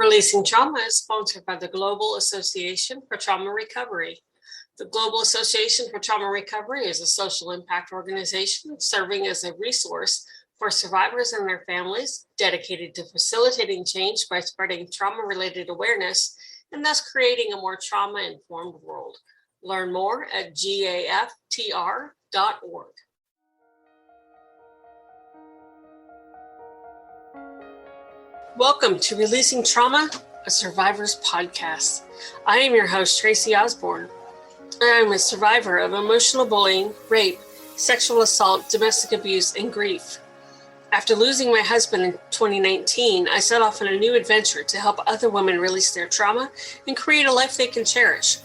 Releasing Trauma is sponsored by the Global Association for Trauma Recovery. The Global Association for Trauma Recovery is a social impact organization serving as a resource for survivors and their families, dedicated to facilitating change by spreading trauma-related awareness and thus creating a more trauma-informed world. Learn more at gaftr.org. Welcome to Releasing Trauma, a Survivor's Podcast. I am your host, Tracy Osborne. I am a survivor of emotional bullying, rape, sexual assault, domestic abuse, and grief. After losing my husband in 2019, I set off on a new adventure to help other women release their trauma and create a life they can cherish.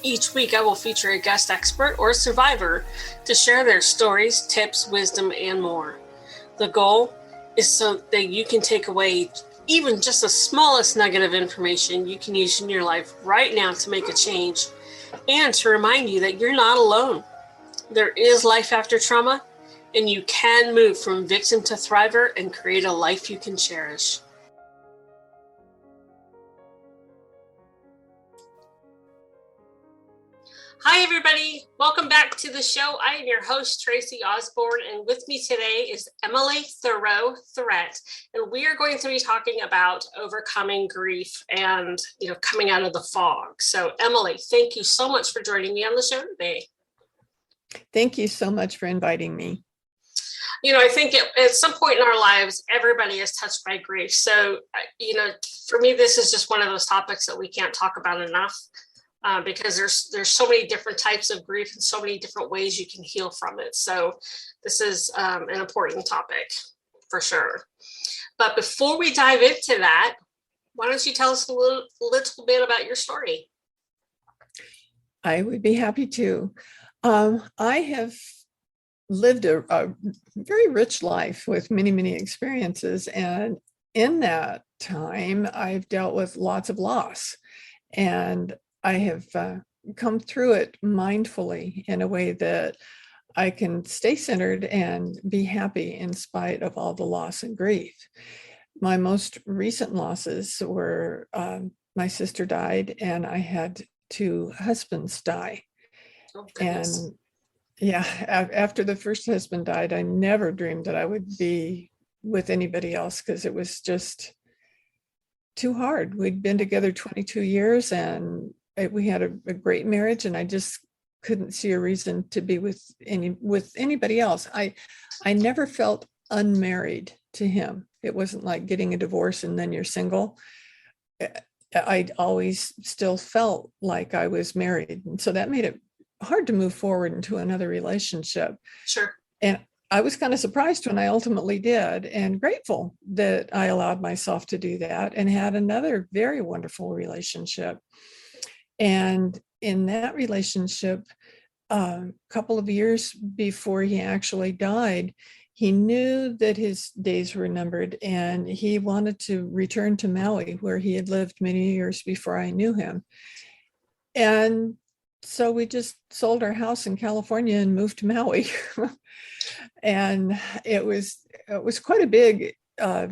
Each week, I will feature a guest expert or a survivor to share their stories, tips, wisdom, and more. The goal is so that you can take away even just the smallest nugget of information you can use in your life right now to make a change, and to remind you that you're not alone. There is life after trauma, and you can move from victim to thriver and create a life you can cherish. Hi, everybody. Welcome back to the show. I am your host, Tracy Osborne, and with me today is Emily Thiroux Threatt, and we are going to be talking about overcoming grief and, coming out of the fog. So, Emily, thank you so much for joining me on the show today. Thank you so much for inviting me. I think at some point in our lives, everybody is touched by grief. So, for me, this is just one of those topics that we can't talk about enough. Because there's so many different types of grief and so many different ways you can heal from it. So this is an important topic for sure. But before we dive into that, why don't you tell us a little bit about your story? I would be happy to. I have lived a very rich life with many, many experiences. And in that time, I've dealt with lots of loss. And I have come through it mindfully in a way that I can stay centered and be happy in spite of all the loss and grief. My most recent losses were my sister died, and I had two husbands die. Oh, goodness. And after the first husband died, I never dreamed that I would be with anybody else because it was just too hard. We'd been together 22 years and we had a great marriage, and I just couldn't see a reason to be with anybody else. I never felt unmarried to him. It wasn't like getting a divorce and then you're single. I always still felt like I was married. And so that made it hard to move forward into another relationship. Sure. And I was kind of surprised when I ultimately did, and grateful that I allowed myself to do that and had another very wonderful relationship. And in that relationship, a couple of years before he actually died, he knew that his days were numbered, and he wanted to return to Maui, where he had lived many years before I knew him. And so we just sold our house in California and moved to Maui. And it was quite a big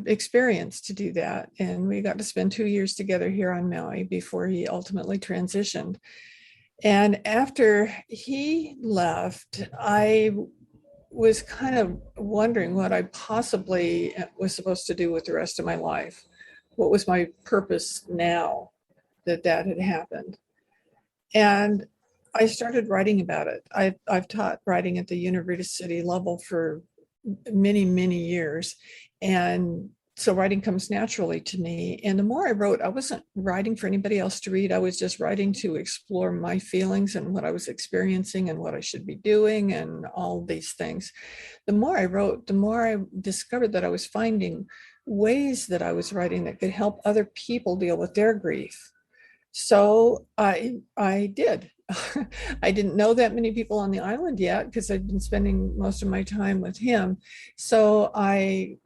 experience to do that. And we got to spend 2 years together here on Maui before he ultimately transitioned. And after he left, I was kind of wondering what I possibly was supposed to do with the rest of my life. What was my purpose now that had happened? And I started writing about it. I've taught writing at the university level for many, many years. And so writing comes naturally to me. And the more I wrote, I wasn't writing for anybody else to read. I was just writing to explore my feelings and what I was experiencing and what I should be doing and all these things. The more I wrote, the more I discovered that I was finding ways that I was writing that could help other people deal with their grief. So I did. I didn't know that many people on the island yet because I'd been spending most of my time with him. So I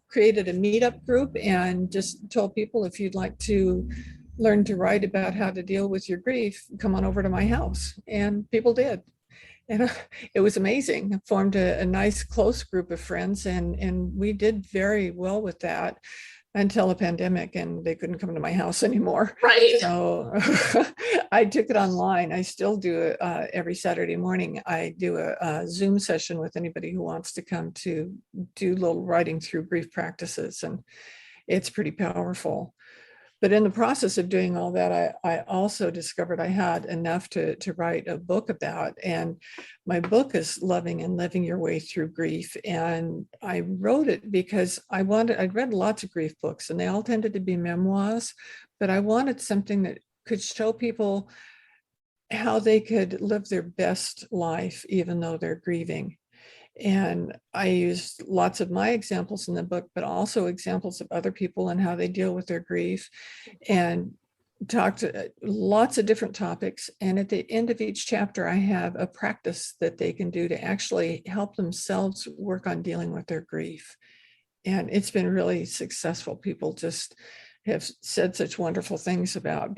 created a meetup group and just told people, if you'd like to learn to write about how to deal with your grief, come on over to my house. And people did. And it was amazing. I formed a nice close group of friends, and we did very well with that. until a pandemic, and they couldn't come to my house anymore. Right. So I took it online. I still do it every Saturday morning. I do a Zoom session with anybody who wants to come to do little writing through grief practices, and it's pretty powerful. But in the process of doing all that, I also discovered I had enough to write a book about. And my book is Loving and Living Your Way Through Grief. And I wrote it because I'd read lots of grief books, and they all tended to be memoirs, but I wanted something that could show people how they could live their best life, even though they're grieving. And I used lots of my examples in the book, but also examples of other people and how they deal with their grief, and talked lots of different topics. And at the end of each chapter, I have a practice that they can do to actually help themselves work on dealing with their grief. And it's been really successful. People just have said such wonderful things about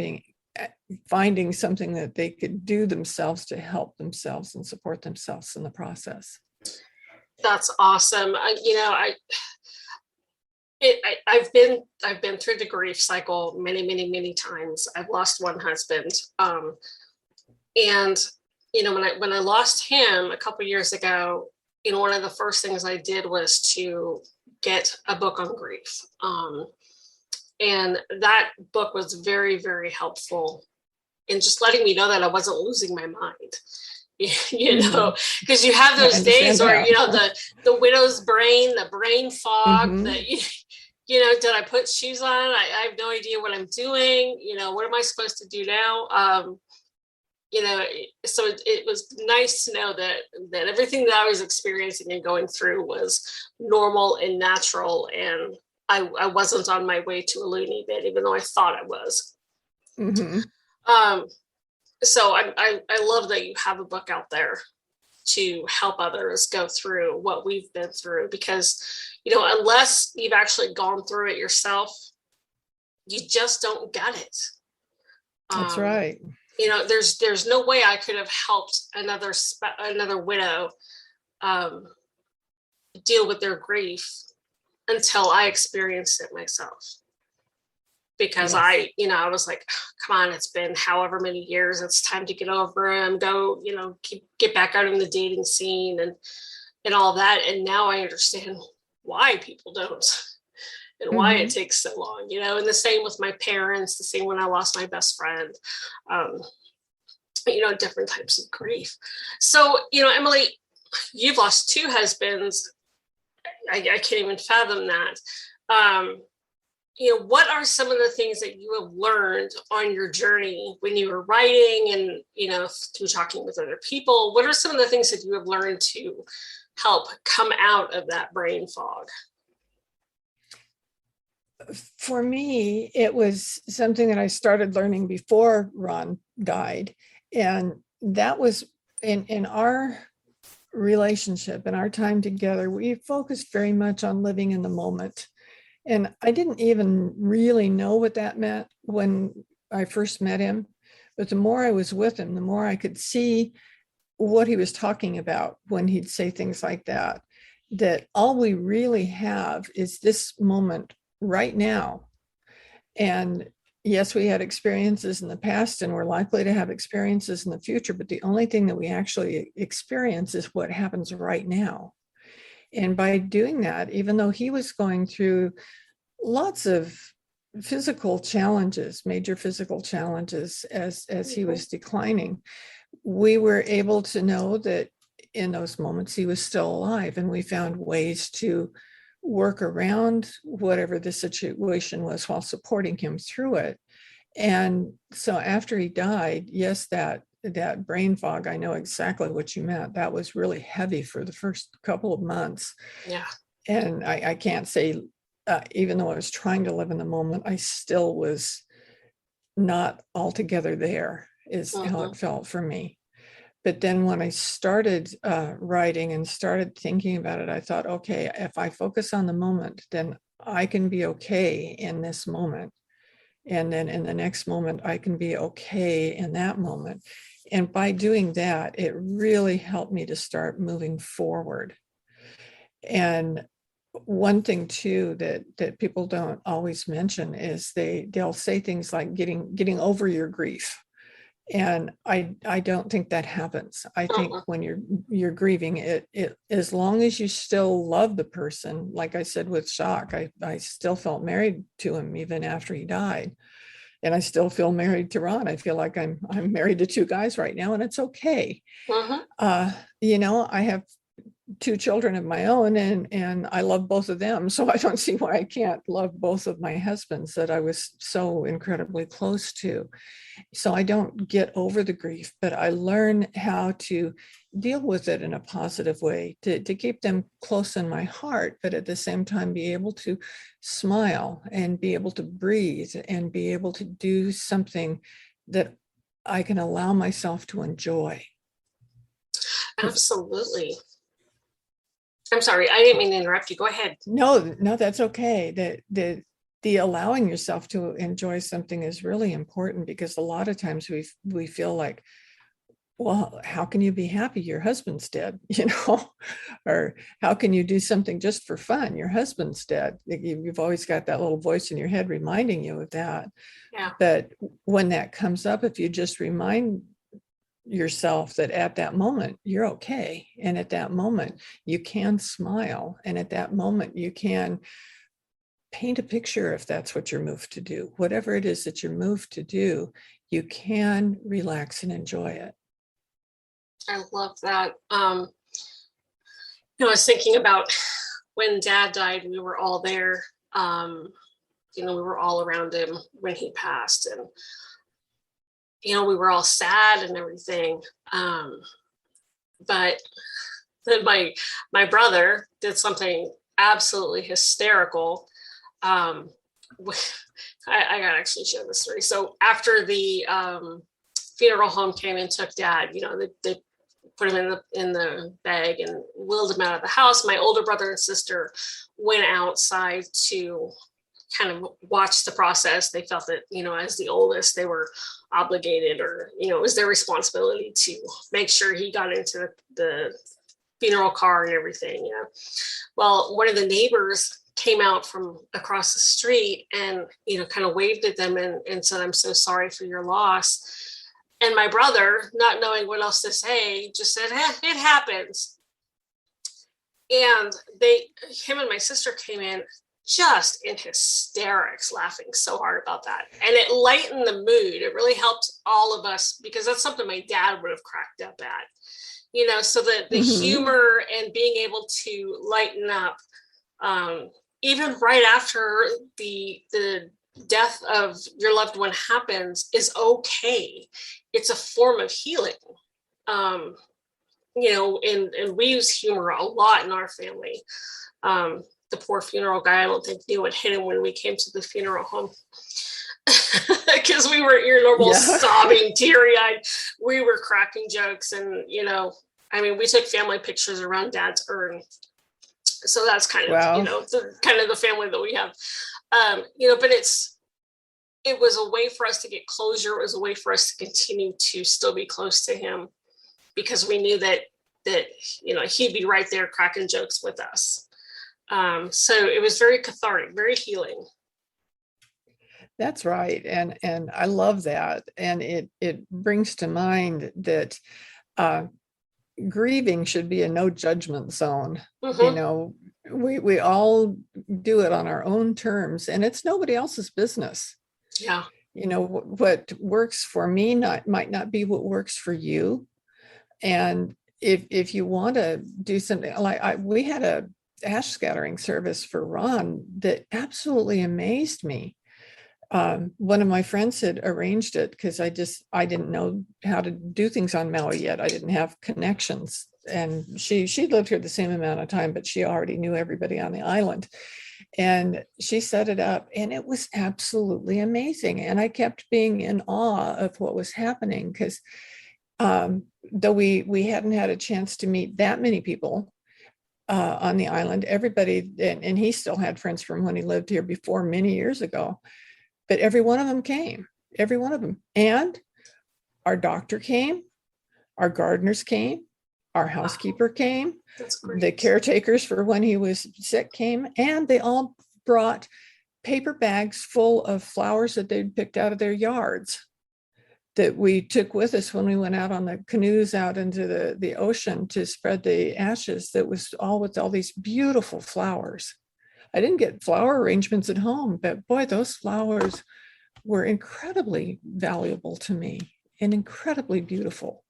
finding something that they could do themselves to help themselves and support themselves in the process. That's awesome. I've been through the grief cycle many times. I've lost one husband, and when I lost him a couple years ago, one of the first things I did was to get a book on grief, and that book was very helpful in just letting me know that I wasn't losing my mind. Because you have those days where the widow's brain, the brain fog, that did I put shoes on? I have no idea what I'm doing. What am I supposed to do now? So it was nice to know that everything that I was experiencing and going through was normal and natural, and I wasn't on my way to a loony bin, even though I thought I was. So I love that you have a book out there to help others go through what we've been through, because, unless you've actually gone through it yourself, you just don't get it. That's right. There's no way I could have helped another widow deal with their grief until I experienced it myself. Because I was like, come on, it's been however many years, it's time to get over him, go, get back out in the dating scene and all that. And now I understand why people don't and why it takes so long, and the same with my parents, the same when I lost my best friend, different types of grief. So, Emily, you've lost two husbands. I can't even fathom that. What are some of the things that you have learned on your journey when you were writing and, through talking with other people? What are some of the things that you have learned to help come out of that brain fog? For me, it was something that I started learning before Ron died. And that was in our relationship, in our time together, we focused very much on living in the moment. And I didn't even really know what that meant when I first met him. But the more I was with him, the more I could see what he was talking about when he'd say things like that all we really have is this moment right now. And yes, we had experiences in the past, and we're likely to have experiences in the future, but the only thing that we actually experience is what happens right now. And by doing that, even though he was going through lots of physical challenges, major physical challenges as he was declining, we were able to know that in those moments he was still alive, and we found ways to work around whatever the situation was while supporting him through it. And so after he died, yes, that brain fog, I know exactly what you meant. That was really heavy for the first couple of months. Yeah. And I can't say, even though I was trying to live in the moment, I still was not altogether there, is how it felt for me. But then when I started writing and started thinking about it, I thought, okay, if I focus on the moment, then I can be okay in this moment. And then in the next moment, I can be okay in that moment. And by doing that, it really helped me to start moving forward. And one thing too that people don't always mention is they'll say things like getting over your grief. And I don't think that happens. I think Uh-uh. when you're grieving, it as long as you still love the person, like I said with shock, I still felt married to him even after he died. And I still feel married to Ron. I feel like I'm married to two guys right now, and it's okay. Uh-huh. I have two children of my own, and I love both of them. So I don't see why I can't love both of my husbands that I was so incredibly close to. So I don't get over the grief, but I learn how to deal with it in a positive way, to keep them close in my heart, but at the same time be able to smile and be able to breathe and be able to do something that I can allow myself to enjoy. Absolutely. I'm sorry, I didn't mean to interrupt you. Go ahead. No, that's okay. The allowing yourself to enjoy something is really important, because a lot of times we feel like, well, how can you be happy? Your husband's dead, or how can you do something just for fun? Your husband's dead. You've always got that little voice in your head reminding you of that. Yeah. But when that comes up, if you just remind yourself that at that moment you're okay, and at that moment you can smile, and at that moment you can paint a picture, if that's what you're moved to do, whatever it is that you're moved to do, you can relax and enjoy it. I love that. I was thinking about when Dad died, we were all there. We were all around him when he passed, and we were all sad and everything. But then my brother did something absolutely hysterical. I gotta actually share this story. So after the funeral home came and took Dad, they put him in the bag and wheeled him out of the house. My older brother and sister went outside to kind of watch the process. They felt that, as the oldest, they were obligated, or, it was their responsibility to make sure he got into the funeral car and everything. Well, one of the neighbors came out from across the street and, kind of waved at them and said, "I'm so sorry for your loss." And my brother, not knowing what else to say, just said, "It happens." And him and my sister came in just in hysterics, laughing so hard about that. And it lightened the mood. It really helped all of us, because that's something my dad would have cracked up at, so the humor and being able to lighten up, even right after the death of your loved one happens, is okay. It's a form of healing. And we use humor a lot in our family. The poor funeral guy, I don't think knew what hit him when we came to the funeral home, because we were normal, sobbing, teary-eyed. We were cracking jokes, and we took family pictures around Dad's urn. So that's kind of the family that we have. But it was a way for us to get closure. It was a way for us to continue to still be close to him, because we knew that he'd be right there cracking jokes with us. So it was very cathartic, very healing. That's right. And I love that. And it brings to mind that grieving should be a no judgment zone. We all do it on our own terms, and it's nobody else's business. Yeah. What works for me might not be what works for you. And if you want to do something like we had a ash scattering service for Ron that absolutely amazed me. One of my friends had arranged it, because I didn't know how to do things on Maui yet. I didn't have connections, and she lived here the same amount of time, but she already knew everybody on the island, and she set it up, and it was absolutely amazing. And I kept being in awe of what was happening, because though we hadn't had a chance to meet that many people on the island, everybody, and he still had friends from when he lived here before many years ago, but every one of them came, every one of them. And our doctor came, our gardeners came, Our housekeeper came, That's great. the caretakers for when he was sick came, and they all brought paper bags full of flowers that they'd picked out of their yards that we took with us when we went out on the canoes out into the ocean to spread the ashes. That was all with all these beautiful flowers. I didn't get flower arrangements at home, but boy, those flowers were incredibly valuable to me and incredibly beautiful.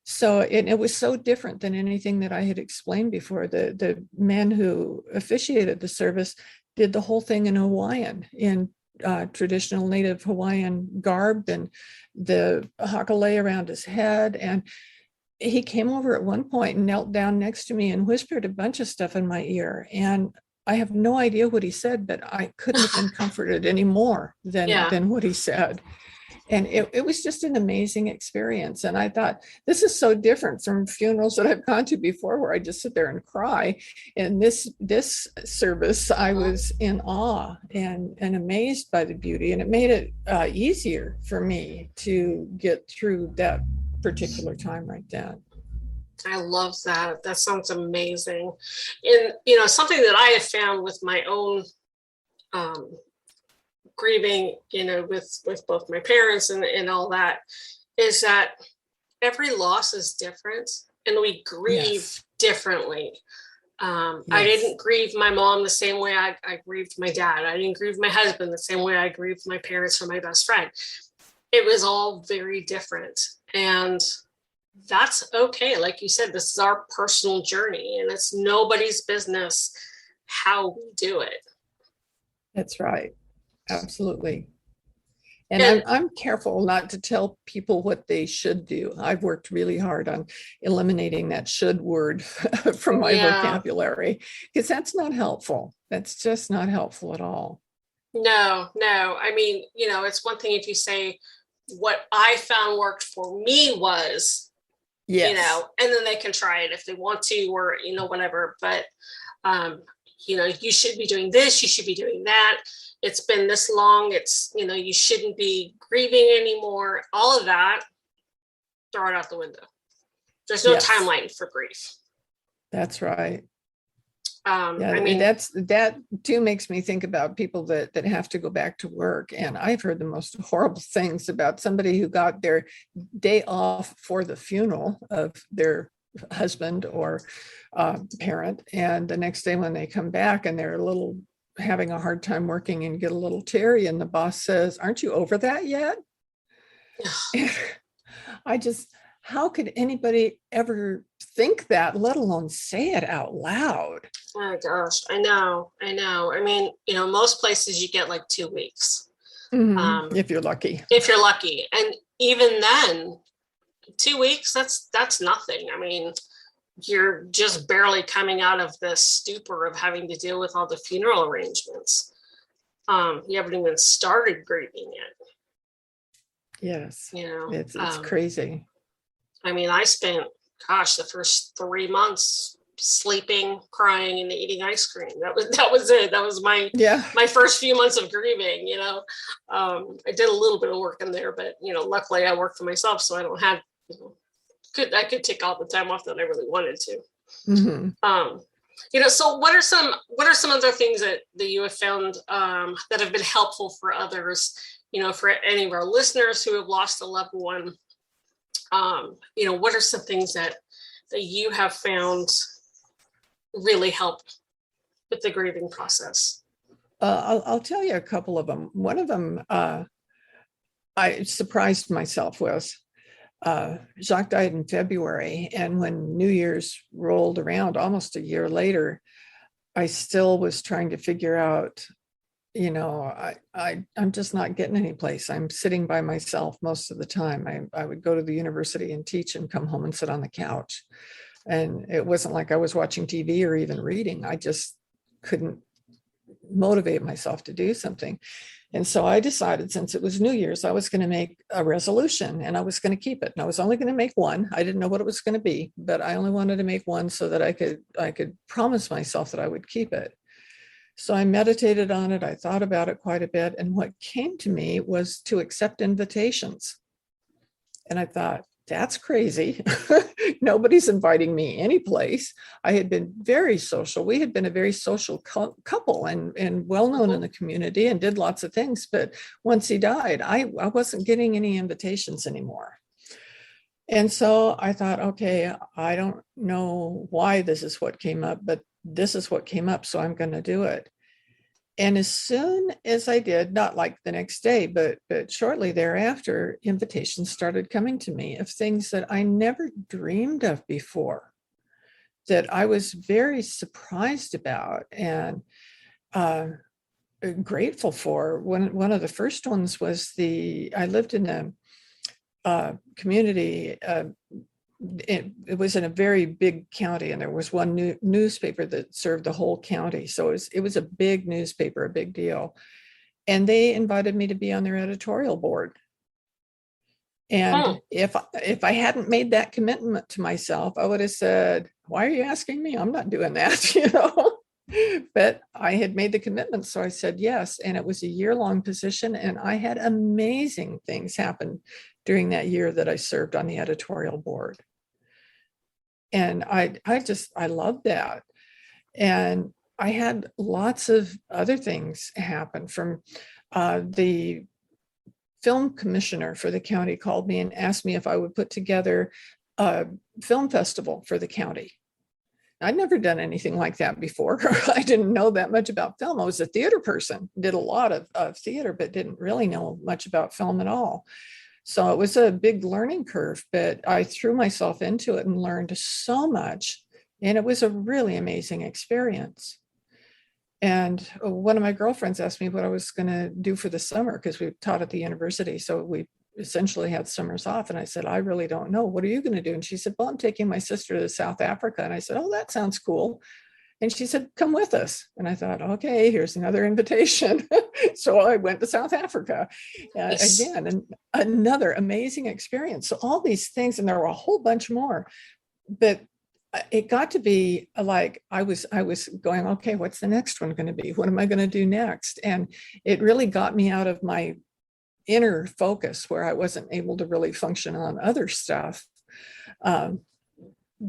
So it was so different than anything that I had explained before. The men who officiated the service did the whole thing in Hawaiian, in traditional native Hawaiian garb, and the hakale around his head. And he came over at one point and knelt down next to me and whispered a bunch of stuff in my ear. And I have no idea what he said, but I couldn't have been comforted any more than what he said. And it was just an amazing experience. And I thought, this is so different from funerals that I've gone to before, where I just sit there and cry. And this service, I was in awe and amazed by the beauty. And it made it easier for me to get through that particular time right then. I love that. That sounds amazing. And, something that I have found with my own grieving, with both my parents and all that, is that every loss is different and we grieve differently. I didn't grieve my mom the same way I grieved my dad. I didn't grieve my husband the same way I grieved my parents or my best friend. It was all very different. And that's okay. Like you said, this is our personal journey and it's nobody's business how we do it. That's right. Absolutely. And I'm careful not to tell people what they should do. I've worked really hard on eliminating that should word from my vocabulary, because that's not helpful. That's just not helpful at all. No. I mean, it's one thing if you say what I found worked for me was, and then they can try it if they want to, or, whatever. But, you should be doing this, you should be doing that. It's been this long. It's, you shouldn't be grieving anymore. All of that, throw it out the window. There's no timeline for grief. That's right. I mean, that too makes me think about people that have to go back to work. And I've heard the most horrible things about somebody who got their day off for the funeral of their husband or parent. And the next day when they come back and they're having a hard time working and get a little teary, and the boss says, "Aren't you over that yet?" How could anybody ever think that, let alone say it out loud? Oh my gosh, I know. I mean, most places you get like 2 weeks. If you're lucky. And even then, 2 weeks, that's nothing. I mean, you're just barely coming out of the stupor of having to deal with all the funeral arrangements. You haven't even started grieving yet. Yes. It's crazy. I mean, I spent, the first 3 months sleeping, crying, and eating ice cream. That was it. That was my first few months of grieving. I did a little bit of work in there, but luckily I work for myself, so I don't have. I could take all the time off that I really wanted to. So what are some other things that you have found that have been helpful for others? For any of our listeners who have lost a loved one. What are some things that you have found really help with the grieving process? I'll tell you a couple of them. One of them I surprised myself with. Jacques died in February, and when New Year's rolled around almost a year later, I still was trying to figure out, I'm just not getting any place. I'm sitting by myself most of the time. I would go to the university and teach and come home and sit on the couch. And it wasn't like I was watching TV or even reading. I just couldn't motivate myself to do something. And so I decided, since it was New Year's, I was going to make a resolution and I was going to keep it. And I was only going to make one. I didn't know what it was going to be, but I only wanted to make one so that I could promise myself that I would keep it. So I meditated on it. I thought about it quite a bit. And what came to me was to accept invitations. And I thought, that's crazy. Nobody's inviting me anyplace. I had been very social. We had been a very social couple and well known in the community and did lots of things. But once he died, I wasn't getting any invitations anymore. And so I thought, okay, I don't know why this is what came up, but this is what came up. So I'm going to do it. And as soon as I did, not like the next day, but shortly thereafter, invitations started coming to me of things that I never dreamed of before, that I was very surprised about and grateful for. One of the first ones was I lived in a community. It was in a very big county, and there was one newspaper that served the whole county. So it was a big newspaper, a big deal. And they invited me to be on their editorial board. And if I hadn't made that commitment to myself, I would have said, why are you asking me? I'm not doing that, But I had made the commitment. So I said yes. And it was a year-long position. And I had amazing things happen during that year that I served on the editorial board. And I loved that. And I had lots of other things happen. From the film commissioner for the county called me and asked me if I would put together a film festival for the county. I'd never done anything like that before. I didn't know that much about film. I was a theater person, did a lot of theater, but didn't really know much about film at all. So it was a big learning curve, but I threw myself into it and learned so much. And it was a really amazing experience. And one of my girlfriends asked me what I was going to do for the summer, because we taught at the university. So we essentially had summers off. And I said, I really don't know. What are you going to do? And she said, well, I'm taking my sister to South Africa. And I said, oh, that sounds cool. And she said, come with us. And I thought, okay, here's another invitation. So I went to South Africa again, and another amazing experience. So all these things, and there were a whole bunch more, but it got to be like, I was going, okay, what's the next one going to be? What am I going to do next? And it really got me out of my inner focus, where I wasn't able to really function on other stuff.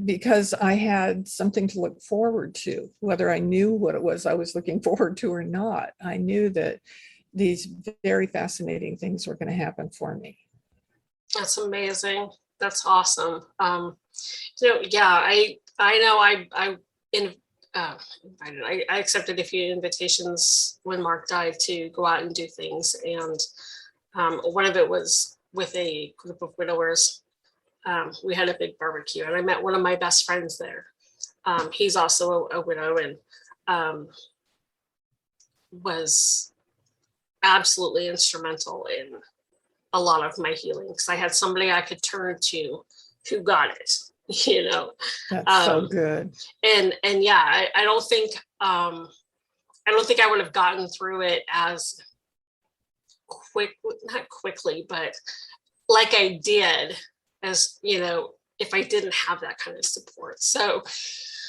Because I had something to look forward to, whether I knew what it was I was looking forward to or not. I knew that these very fascinating things were going to happen for me. That's amazing. That's awesome. I know I accepted a few invitations when Mark died to go out and do things. And one of it was with a group of widowers. We had a big barbecue, and I met one of my best friends there. He's also a widow, and was absolutely instrumental in a lot of my healing, because I had somebody I could turn to who got it, That's so good. And yeah, I don't think I would have gotten through it as not quickly, but like I did, as if I didn't have that kind of support. So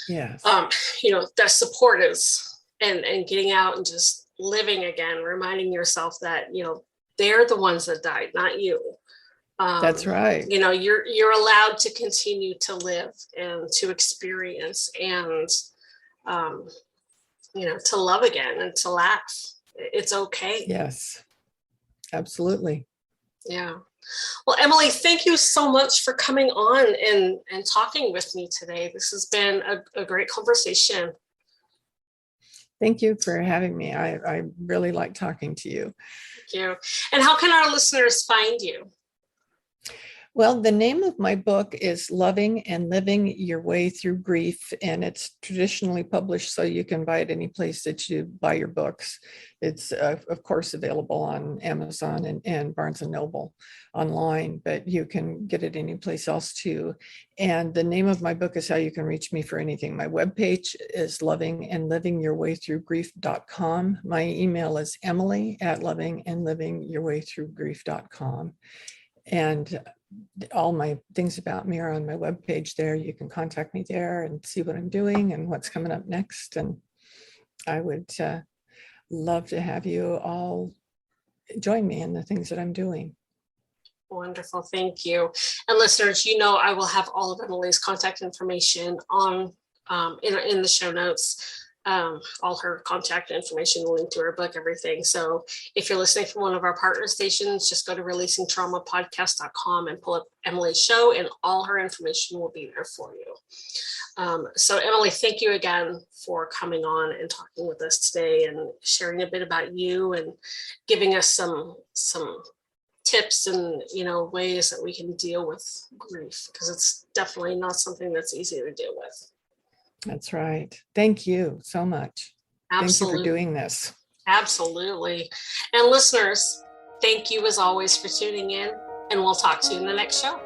yes, that support is and getting out and just living again, reminding yourself that they're the ones that died, not you. That's right. You're allowed to continue to live and to experience and to love again and to laugh. It's okay. Yes, absolutely. Yeah. Well, Emily, thank you so much for coming on and talking with me today. This has been a great conversation. Thank you for having me. I really like talking to you. Thank you. And how can our listeners find you? Well, the name of my book is Loving and Living Your Way Through Grief, and it's traditionally published, so you can buy it any place that you buy your books. It's, of course, available on Amazon and Barnes & Noble online, but you can get it any place else too. And the name of my book is how you can reach me for anything. My webpage is lovingandlivingyourwaythroughgrief.com. My email is emily@lovingandlivingyourwaythroughgrief.com. And all my things about me are on my webpage there. You can contact me there and see what I'm doing and what's coming up next. And I would love to have you all join me in the things that I'm doing. Wonderful. Thank you. And listeners, I will have all of Emily's contact information on in the show notes. All her contact information, the link to her book, everything. So if you're listening from one of our partner stations, just go to releasingtraumapodcast.com and pull up Emily's show, and all her information will be there for you. So Emily, thank you again for coming on and talking with us today and sharing a bit about you and giving us some tips and ways that we can deal with grief, because it's definitely not something that's easy to deal with. That's right. Thank you so much. Absolutely. Thank you for doing this. Absolutely. And listeners, thank you as always for tuning in, and we'll talk to you in the next show.